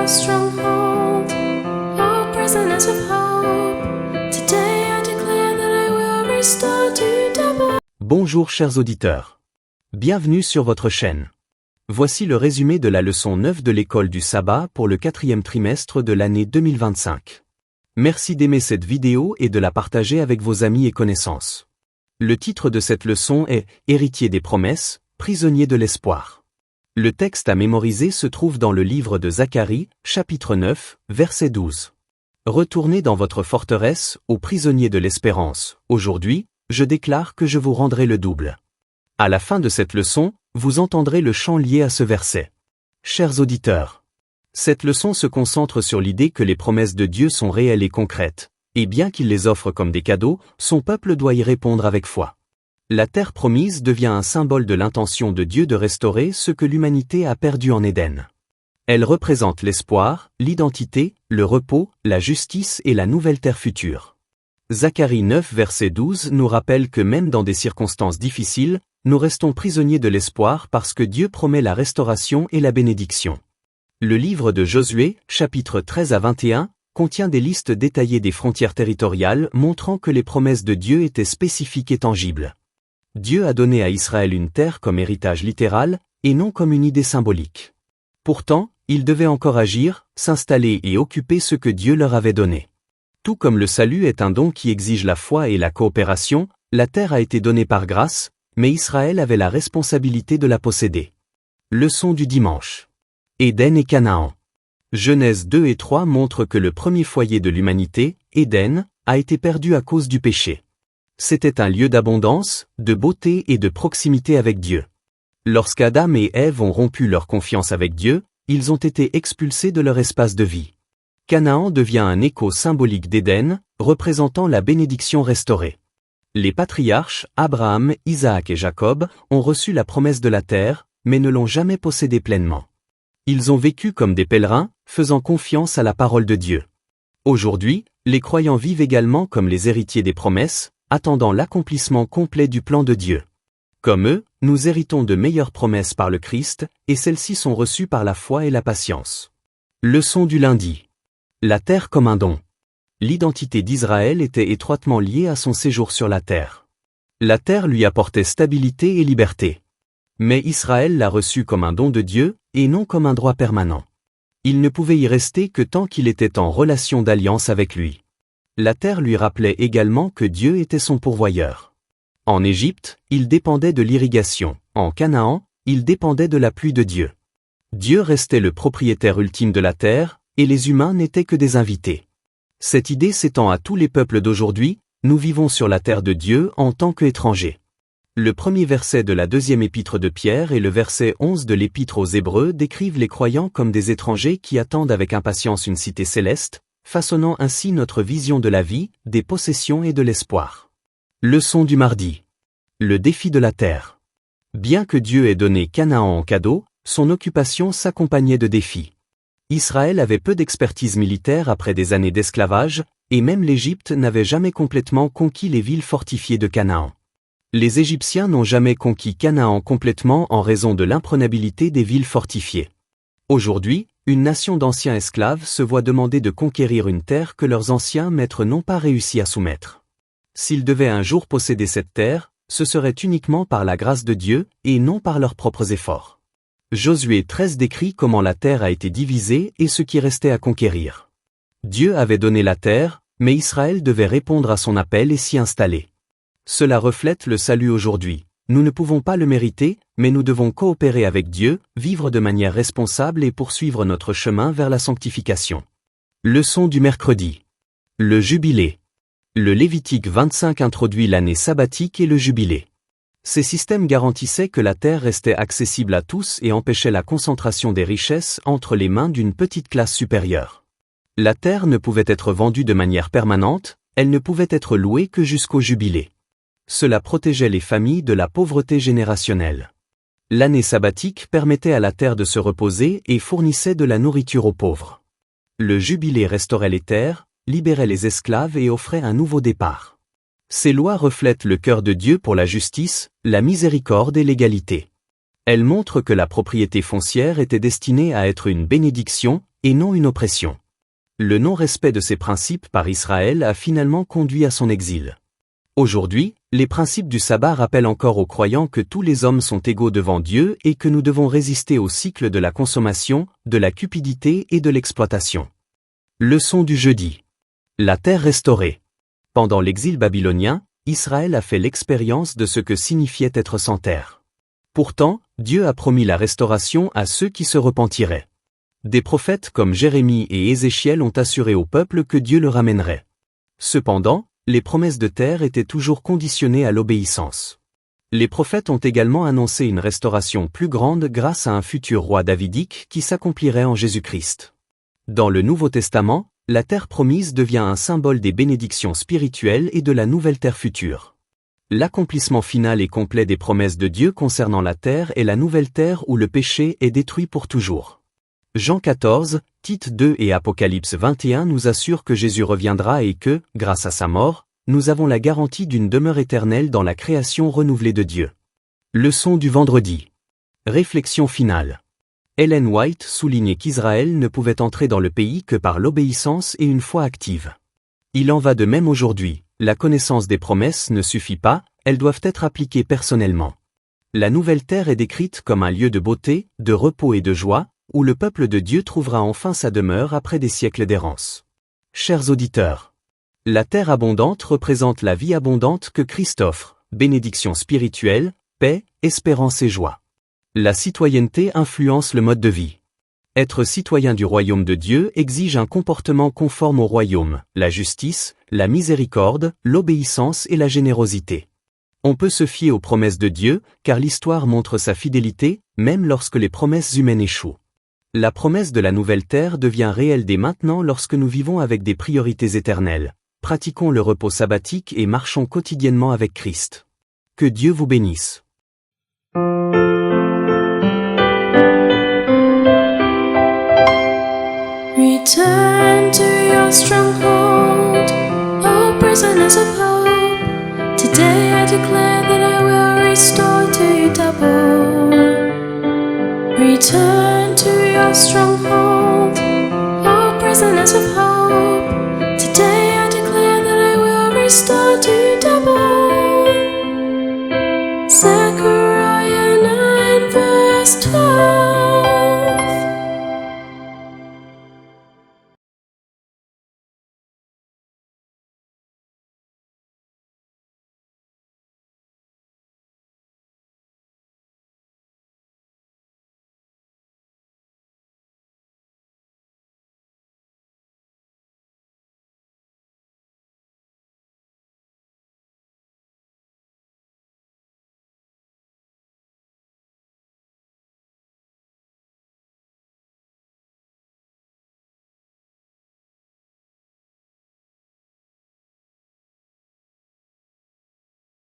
our stronghold, our prisoners of hope. Today I declare that I will restore to double. Bonjour chers auditeurs. Bienvenue sur votre chaîne. Voici le résumé de la leçon 9 de l'école du sabbat pour le 4e trimestre de l'année 2025. Merci d'aimer cette vidéo et de la partager avec vos amis et connaissances. Le titre de cette leçon est « Héritier des promesses, prisonnier de l'espoir ». Le texte à mémoriser se trouve dans le livre de Zacharie, chapitre 9, verset 12. Retournez dans votre forteresse, ô prisonniers de l'espérance. Aujourd'hui, je déclare que je vous rendrai le double. À la fin de cette leçon, vous entendrez le chant lié à ce verset. Chers auditeurs, cette leçon se concentre sur l'idée que les promesses de Dieu sont réelles et concrètes, et bien qu'il les offre comme des cadeaux, son peuple doit y répondre avec foi. La terre promise devient un symbole de l'intention de Dieu de restaurer ce que l'humanité a perdu en Éden. Elle représente l'espoir, l'identité, le repos, la justice et la nouvelle terre future. Zacharie 9 verset 12 nous rappelle que même dans des circonstances difficiles, nous restons prisonniers de l'espoir parce que Dieu promet la restauration et la bénédiction. Le livre de Josué, chapitre 13 à 21, contient des listes détaillées des frontières territoriales montrant que les promesses de Dieu étaient spécifiques et tangibles. Dieu a donné à Israël une terre comme héritage littéral, et non comme une idée symbolique. Pourtant, ils devaient encore agir, s'installer et occuper ce que Dieu leur avait donné. Tout comme le salut est un don qui exige la foi et la coopération, la terre a été donnée par grâce, mais Israël avait la responsabilité de la posséder. Leçon du dimanche. Éden et Canaan. Genèse 2 et 3 montrent que le premier foyer de l'humanité, Éden, a été perdu à cause du péché. C'était un lieu d'abondance, de beauté et de proximité avec Dieu. Lorsqu'Adam et Ève ont rompu leur confiance avec Dieu, ils ont été expulsés de leur espace de vie. Canaan devient un écho symbolique d'Éden, représentant la bénédiction restaurée. Les patriarches, Abraham, Isaac et Jacob, ont reçu la promesse de la terre, mais ne l'ont jamais possédée pleinement. Ils ont vécu comme des pèlerins, faisant confiance à la parole de Dieu. Aujourd'hui, les croyants vivent également comme les héritiers des promesses, attendant l'accomplissement complet du plan de Dieu. Comme eux, nous héritons de meilleures promesses par le Christ, et celles-ci sont reçues par la foi et la patience. Leçon du lundi. La terre comme un don. L'identité d'Israël était étroitement liée à son séjour sur la terre. La terre lui apportait stabilité et liberté. Mais Israël l'a reçue comme un don de Dieu, et non comme un droit permanent. Il ne pouvait y rester que tant qu'il était en relation d'alliance avec lui. La terre lui rappelait également que Dieu était son pourvoyeur. En Égypte, il dépendait de l'irrigation. En Canaan, il dépendait de la pluie de Dieu. Dieu restait le propriétaire ultime de la terre, et les humains n'étaient que des invités. Cette idée s'étend à tous les peuples d'aujourd'hui, nous vivons sur la terre de Dieu en tant qu'étrangers. Le premier verset de la deuxième épître de Pierre et le verset 11 de l'épître aux Hébreux décrivent les croyants comme des étrangers qui attendent avec impatience une cité céleste, façonnant ainsi notre vision de la vie, des possessions et de l'espoir. Leçon du mardi. Le défi de la terre. Bien que Dieu ait donné Canaan en cadeau, son occupation s'accompagnait de défis. Israël avait peu d'expertise militaire après des années d'esclavage, et même l'Égypte n'avait jamais complètement conquis les villes fortifiées de Canaan. Les Égyptiens n'ont jamais conquis Canaan complètement en raison de l'imprenabilité des villes fortifiées. Aujourd'hui, une nation d'anciens esclaves se voit demander de conquérir une terre que leurs anciens maîtres n'ont pas réussi à soumettre. S'ils devaient un jour posséder cette terre, ce serait uniquement par la grâce de Dieu et non par leurs propres efforts. Josué 13 décrit comment la terre a été divisée et ce qui restait à conquérir. Dieu avait donné la terre, mais Israël devait répondre à son appel et s'y installer. Cela reflète le salut aujourd'hui. Nous ne pouvons pas le mériter, mais nous devons coopérer avec Dieu, vivre de manière responsable et poursuivre notre chemin vers la sanctification. Leçon du mercredi. Le jubilé. Le Lévitique 25 introduit l'année sabbatique et le jubilé. Ces systèmes garantissaient que la terre restait accessible à tous et empêchaient la concentration des richesses entre les mains d'une petite classe supérieure. La terre ne pouvait être vendue de manière permanente, elle ne pouvait être louée que jusqu'au jubilé. Cela protégeait les familles de la pauvreté générationnelle. L'année sabbatique permettait à la terre de se reposer et fournissait de la nourriture aux pauvres. Le jubilé restaurait les terres, libérait les esclaves et offrait un nouveau départ. Ces lois reflètent le cœur de Dieu pour la justice, la miséricorde et l'égalité. Elles montrent que la propriété foncière était destinée à être une bénédiction, et non une oppression. Le non-respect de ces principes par Israël a finalement conduit à son exil. Aujourd'hui, les principes du sabbat rappellent encore aux croyants que tous les hommes sont égaux devant Dieu et que nous devons résister au cycle de la consommation, de la cupidité et de l'exploitation. Leçon du jeudi. La terre restaurée. Pendant l'exil babylonien, Israël a fait l'expérience de ce que signifiait être sans terre. Pourtant, Dieu a promis la restauration à ceux qui se repentiraient. Des prophètes comme Jérémie et Ézéchiel ont assuré au peuple que Dieu le ramènerait. Cependant, les promesses de terre étaient toujours conditionnées à l'obéissance. Les prophètes ont également annoncé une restauration plus grande grâce à un futur roi davidique qui s'accomplirait en Jésus-Christ. Dans le Nouveau Testament, la terre promise devient un symbole des bénédictions spirituelles et de la nouvelle terre future. L'accomplissement final et complet des promesses de Dieu concernant la terre est la nouvelle terre où le péché est détruit pour toujours. Jean 14, Tite 2 et Apocalypse 21 nous assurent que Jésus reviendra et que, grâce à sa mort, nous avons la garantie d'une demeure éternelle dans la création renouvelée de Dieu. Leçon du vendredi. Réflexion finale. Ellen White soulignait qu'Israël ne pouvait entrer dans le pays que par l'obéissance et une foi active. Il en va de même aujourd'hui, la connaissance des promesses ne suffit pas, elles doivent être appliquées personnellement. La nouvelle terre est décrite comme un lieu de beauté, de repos et de joie, où le peuple de Dieu trouvera enfin sa demeure après des siècles d'errance. Chers auditeurs, la terre abondante représente la vie abondante que Christ offre, bénédiction spirituelle, paix, espérance et joie. La citoyenneté influence le mode de vie. Être citoyen du royaume de Dieu exige un comportement conforme au royaume, la justice, la miséricorde, l'obéissance et la générosité. On peut se fier aux promesses de Dieu, car l'histoire montre sa fidélité, même lorsque les promesses humaines échouent. La promesse de la nouvelle terre devient réelle dès maintenant lorsque nous vivons avec des priorités éternelles, pratiquons le repos sabbatique et marchons quotidiennement avec Christ. Que Dieu vous bénisse. Return to your stronghold, O prisoners of hope. Today I declare that I will restore to you double. Return to your stronghold, O prisoners of hope. Today I declare that I will restore to you